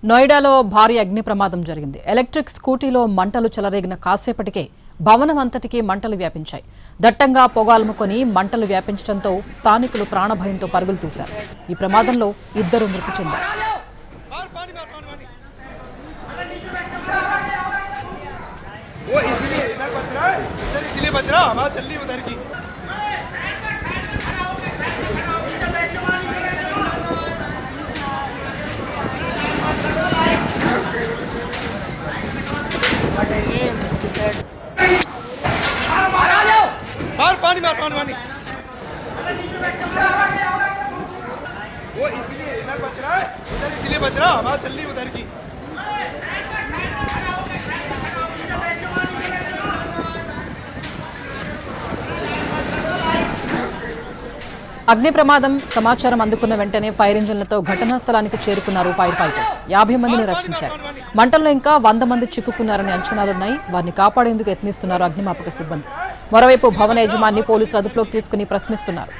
నోయిడాలో భారీ అగ్ని ప్రమాదం జరిగింది. ఎలక్ట్రిక్ స్కూటీలో మంటలు చెలరేగిన కాసేపటికే భవనం అంతటికీ మంటలు వ్యాపించాయి. దట్టంగా పొగాలుముకొని మంటలు వ్యాపించడంతో స్థానికులు ప్రాణభయంతో పరుగులు తీశారు. ఈ ప్రమాదంలో ఇద్దరు మృతి చెందారు. मार पानी मार पानी पानी वो इसीलिए इधर बच रहा है, इधर इसीलिए बच रहा, हमारा चल रही उधर की। అగ్ని ప్రమాదం సమాచారం అందుకున్న వెంటనే ఫైర్ ఇంజిన్లతో ఘటనా స్థలానికి చేరుకున్నారు ఫైర్ ఫైటర్స్. 50 మందిని రక్షించారు. మంటల్లో ఇంకా 100 మంది చిక్కుకున్నారని అంచనాలున్నాయి. వారిని కాపాడేందుకు యత్నిస్తున్నారు అగ్నిమాపక సిబ్బంది. మరోవైపు భవన యజమాని పోలీసులు అదుపులోకి తీసుకుని ప్రశ్నిస్తున్నారు.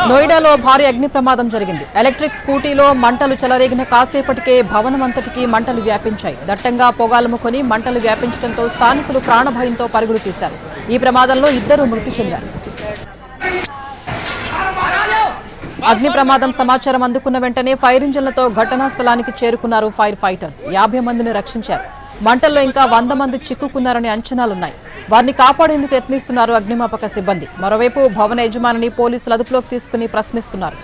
నోయిడాలో భారీ అగ్ని ప్రమాదం జరిగింది. ఎలక్ట్రిక్ స్కూటీలో మంటలు చెలరేగిన కాసేపటికే భవనం అంతటికీ మంటలు వ్యాపించాయి. దట్టంగా పొగాలుముకొని మంటలు వ్యాపించడంతో స్థానికులు ప్రాణభయంతో పరుగులు తీశారు. ఈ ప్రమాదంలో ఇద్దరు మృతి చెందారు. అగ్ని ప్రమాదం సమాచారం అందుకున్న వెంటనే ఫైర్ ఇంజిన్లతో ఘటనా స్థలానికి చేరుకున్నారు ఫైర్ ఫైటర్స్. 50 మందిని రక్షించారు. మంటల్లో ఇంకా 100 మంది చిక్కుకున్నారని అంచనాలున్నాయి. వారిని కాపాడేందుకు యత్నిస్తున్నారు అగ్నిమాపక సిబ్బంది. మరోవైపు భవన యజమానిని పోలీసులు అదుపులోకి తీసుకుని ప్రశ్నిస్తున్నారు.